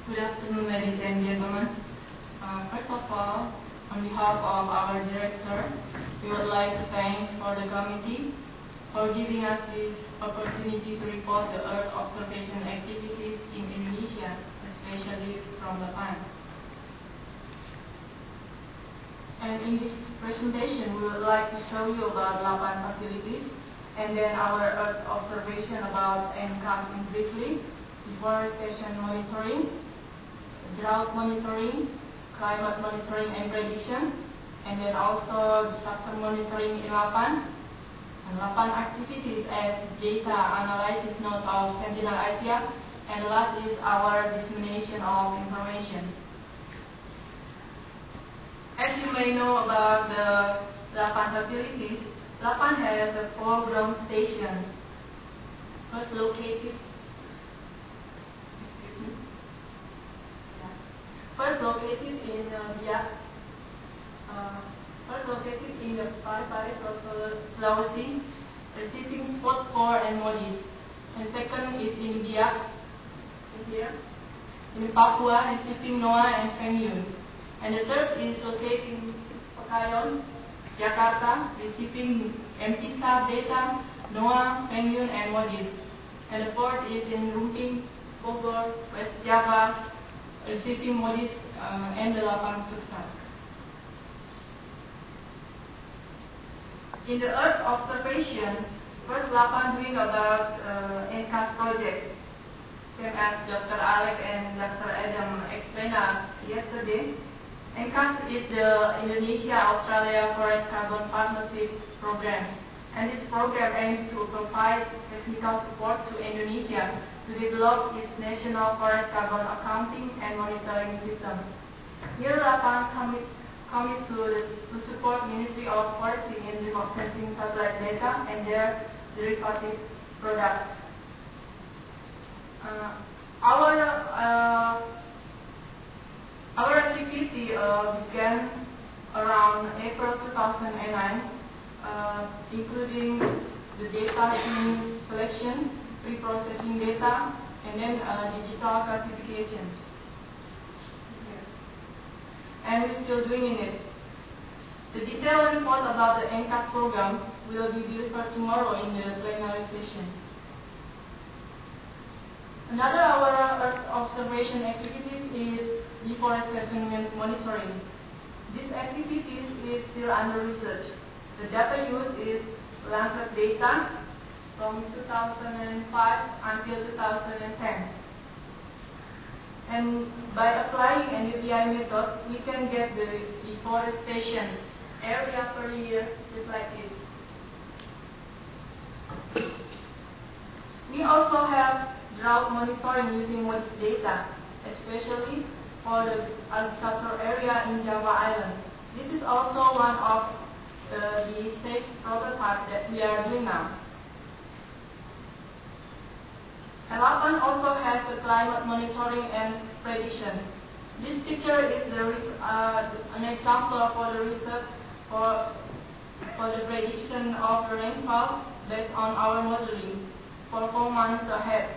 Good afternoon, ladies and gentlemen. First of all, on behalf of our director, we would like to thank for the committee for giving us this opportunity to report the Earth observation activities in Indonesia, especially from Lapan. And in this presentation, we would like to show you about Lapan facilities, and then our Earth observation about NCAS in briefly, deforestation monitoring, drought monitoring, climate monitoring and prediction, and then also disaster monitoring in Lapan, and Lapan activities as data analysis node of Sentinel-Asia, and last is our dissemination of information. As you may know about the Lapan facilities, Lapan has a 4 ground stations. First located in Biak, first located in the Parepare, Sulawesi, receiving spot 4 and Modis. And second is in Biak, here, in Papua, receiving NOAA and Fengyun. And the third is located in Pekayon, Jakarta, receiving MTSAT data, NOAA, Fengyun, and Modis. And the fourth is in Rumping, Bogor, West Java, receiving Modis and the Lapan Pusat. In the Earth observation, first Lapan doing about NCAS project, same as Dr. Alec and Dr. Adam explained us yesterday. NCAS is the Indonesia-Australia Forest Carbon Partnership Program, and this program aims to provide technical support to Indonesia to develop its national forest carbon accounting and monitoring system. Here, Lapan commit to support Ministry of Forestry in remote sensing satellite data and their derivative products. Our activity began around April 2009, including the data in selection, pre-processing data, and then digital classification. And we're still doing it. The detailed report about the NCAS program will be delivered tomorrow in the plenary session. Another our Earth observation activities is deforestation monitoring. This activity is still under research. The data used is Lancet data from 2005 until 2010. And by applying NDVI method, we can get the deforestation area per year just like this. We also have drought monitoring using Modis data, especially for the agricultural area in Java Island. This is also one of the safe prototype that we are doing now. And Lapan also has the climate monitoring and prediction. This picture is an example for the research for the prediction of the rainfall based on our modeling for 4 months ahead.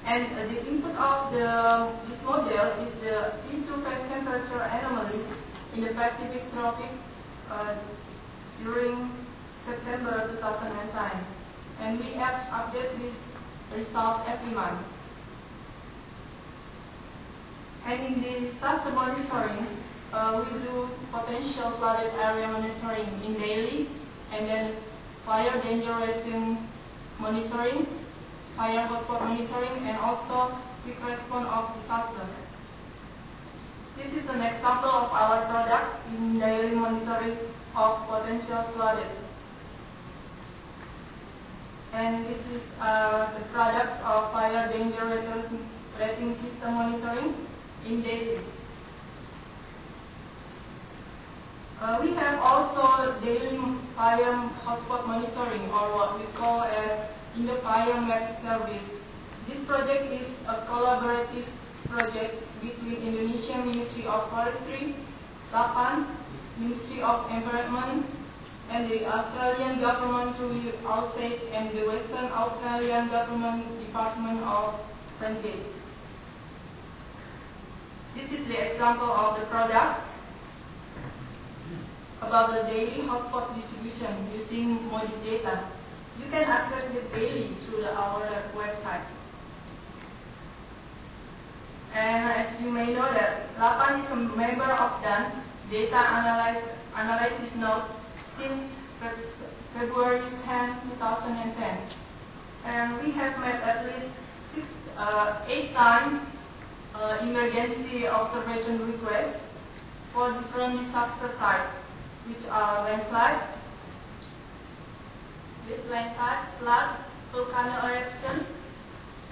And the input of this model is the sea surface temperature anomaly in the Pacific Tropic during September 2009. And we have updated this result every month. And in the disaster monitoring, we do potential flooded area monitoring in daily, and then fire danger rating monitoring, fire hotspot monitoring, and also quick response of disaster. This is an example of our product in daily monitoring of potential flooded. And this is the product of fire danger rating system monitoring in daily. We have also daily fire hotspot monitoring, or what we call as Indo-Fire Map Service. This project is a collaborative project between Indonesian Ministry of Forestry, Lapan, Ministry of Environment, and the Australian government through AUSAID and the Western Australian government Department of 28. This is the example of the product about the daily hotspot distribution using MODIS data. You can access it daily through our website. And as you may know that LAPAN is a member of DAN, Data Analysis Node, since February 10, 2010. And we have met at least 8 times emergency observation requests for different disaster types, which are landslide, flood, volcano eruption,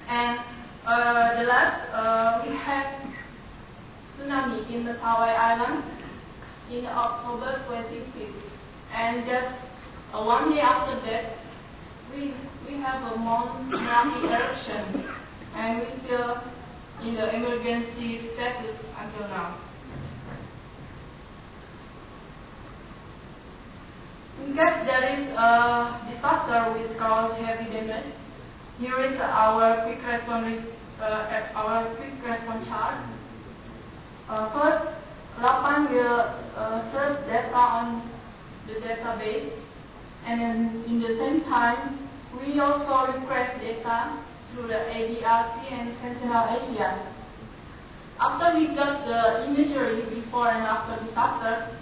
and the last we had tsunami in the Mentawai Island in October 25th, and just 1 day after that we have a Mount Merapi eruption, and we still in the emergency status until now. In case there is a disaster which causes heavy damage, here is our quick response chart. First, LAPAN will search data on the database, and then in the same time, we also request data through the ADRC and Sentinel Asia. After we got the imagery before and after disaster,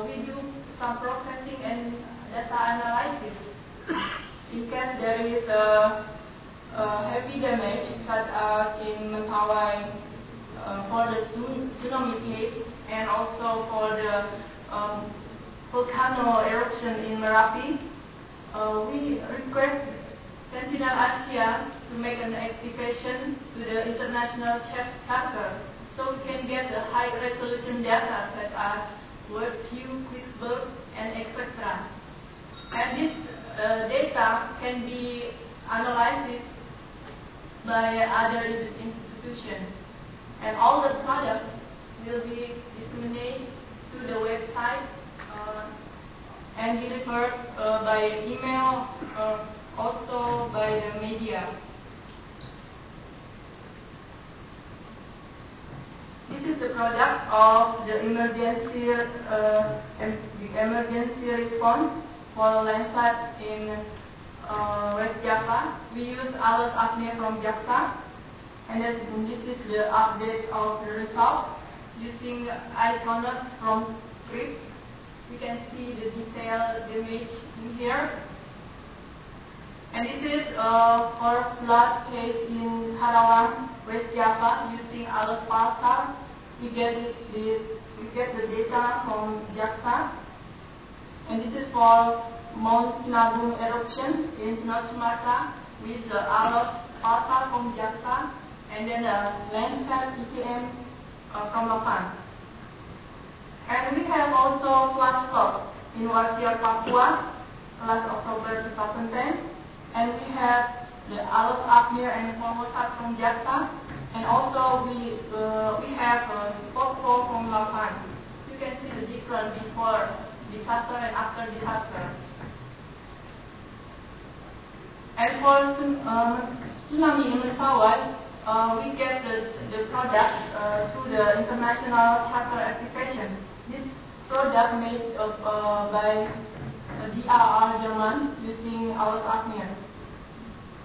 we do some processing and data analysis. In case there is a heavy damage, such as in Mentawai for the tsunami case, and also for the volcano eruption in Merapi, we request Sentinel Asia to make an activation to the international charter, so we can get the high resolution data such as WebView, QuickBird, and etc. And this data can be analyzed by other institutions, and all the products will be disseminated to the website and delivered by email, also by the media. This is the product of the emergency response for landslide in West Java. We use Alas Agnia from JAXA, and this is the update of the result using Iconos from Scripps. You can see the detailed image in here. And this is for flood case in Karawang, West Java, using Alas Pulsar. We get the data from JAXA. And this is for Mount Sinabung eruption in North Sumatra with the Alas Pulsar from JAXA, and then the Landsat ETM from LAPAN. And we have also flash flood in Warsior, Papua, last October 2010. And we have the Alas Agnia and Formosat from JAXA, and also we have spot 4 from LAPAN. You can see the difference before disaster and after disaster. And for tsunami in Mentawai, we get the product through the international charter application. This product made by DRR German using Alas Agnia.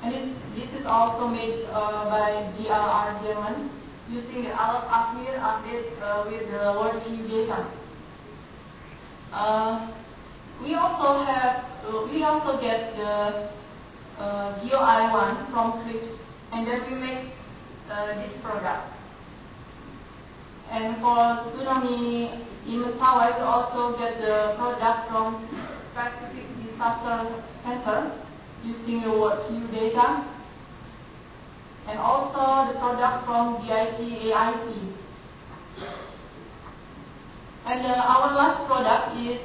And this is also made by DRR German using the Alas Agnia update with the WorldView data. We also get the GeoEye1 from Scripps, and then we make this product. And for tsunami in Mentawai, we also get the product from Pacific Disaster Center using the WorldView data, and also the product from DIC AIP. And our last product is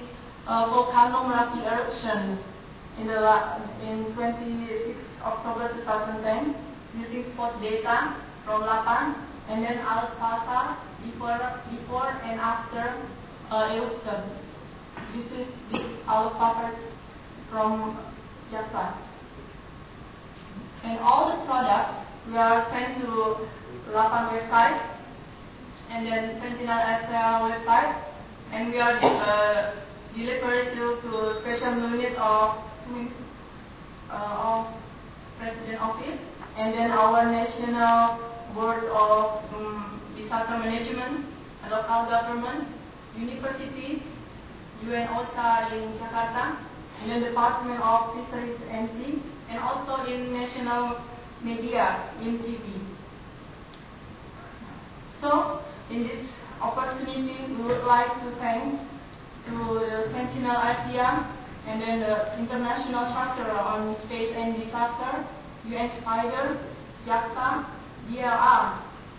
volcano Merapi eruption in 26 October 2010 using spot data from LAPAN, and then Alas Pulsar before and after eruption. This Alas Pulsar from JAXA. And all the products we are sent to Lapan website, and then Sentinel SL website, and we are delivered to special unit of President Office, and then our National Board of Disaster Management, local government, universities, UN OSHA in Jakarta, and then Department of Fisheries and Sea, and also in national media in TV. So, in this opportunity, we would like to thank to the Sentinel Asia and then the International Structure on Space and Disaster, UN SPIDER, JAXA, DLR,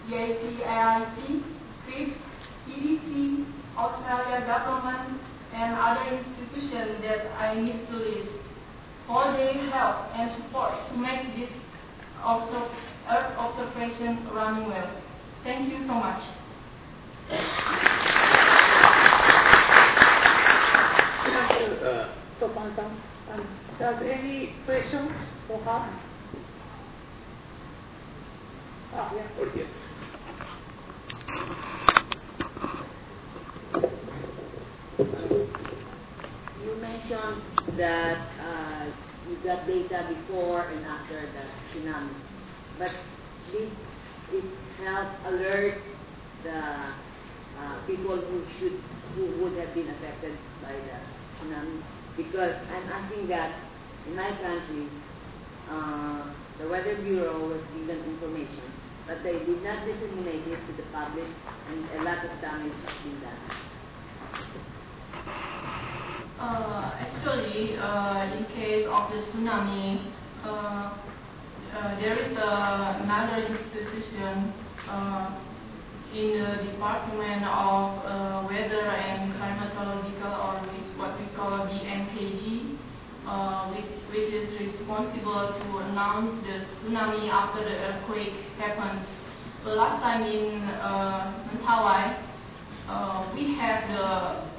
JCAIC, CRIPS, EDC, Australia government, and other institutions that I need to list, for their help and support to make this Earth observation running well. Thank you so much. Thank you, Sopan-san. Does any questions for her? Yeah. Okay. You mentioned that you got data before and after the tsunami, but did it help alert the people who would have been affected by the tsunami? Because I'm asking that in my country, the Weather Bureau was given information, but they did not disseminate it to the public, and a lot of damage has been done. Actually, in case of the tsunami, there is another institution in the Department of Weather and Climatological, or what we call BMKG, which is responsible to announce the tsunami after the earthquake happens. The last time in Mentawai, we have the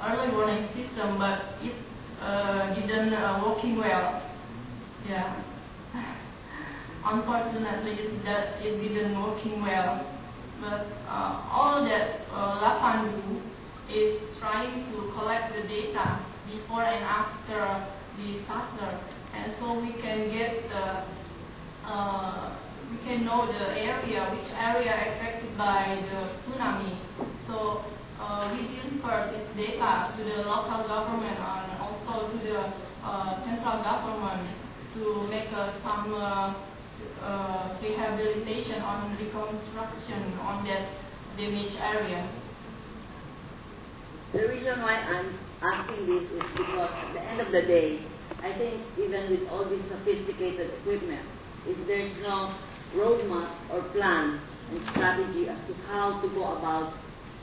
early warning system, but it didn't working well. Yeah. Unfortunately, it didn't working well. But all that Lapan do is trying to collect the data before and after the disaster, and so we can get we can know the area, which area affected by the tsunami. So we deliver this data to the local government and also to the central government to make some rehabilitation on reconstruction on that damaged area. The reason why I'm asking this is because at the end of the day, I think even with all this sophisticated equipment, if there's no roadmap or plan and strategy as to how to go about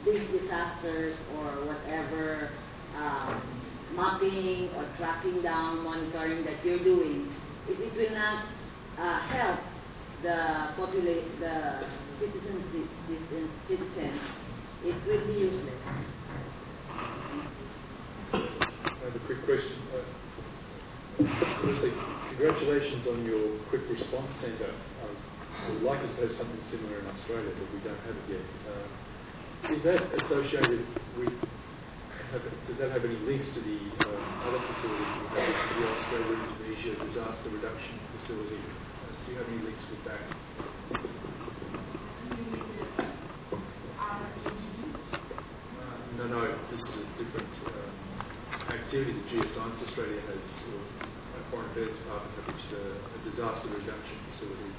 these disasters or whatever mapping or tracking down, monitoring that you're doing, if it will not help the citizens, it will be useless. I have a quick question. Firstly, congratulations on your quick response centre. I would like us to have something similar in Australia, but we don't have it yet. Is that associated with, does that have any links to the other facilities we have, to the Australia-Indonesia disaster reduction facility? Do you have any links with that? No, this is a different activity that Geoscience Australia has, or a Foreign Affairs Department, which is a disaster reduction facility.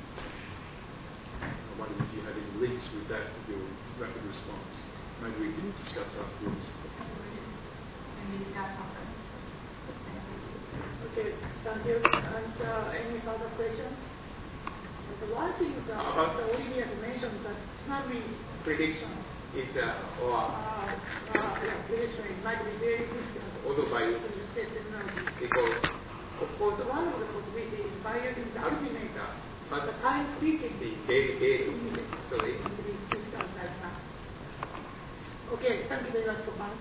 I wondered if you had any links with that, with your rapid response. Maybe we can discuss afterwards. Okay, thank you. And any further questions? The one thing that Olivia mentioned, that tsunami prediction is prediction, it might be very difficult. also by because of course one of the possibilities is by using the altimeter, but the time frequency very so it's is difficult right now. Okay, thank you very much so much.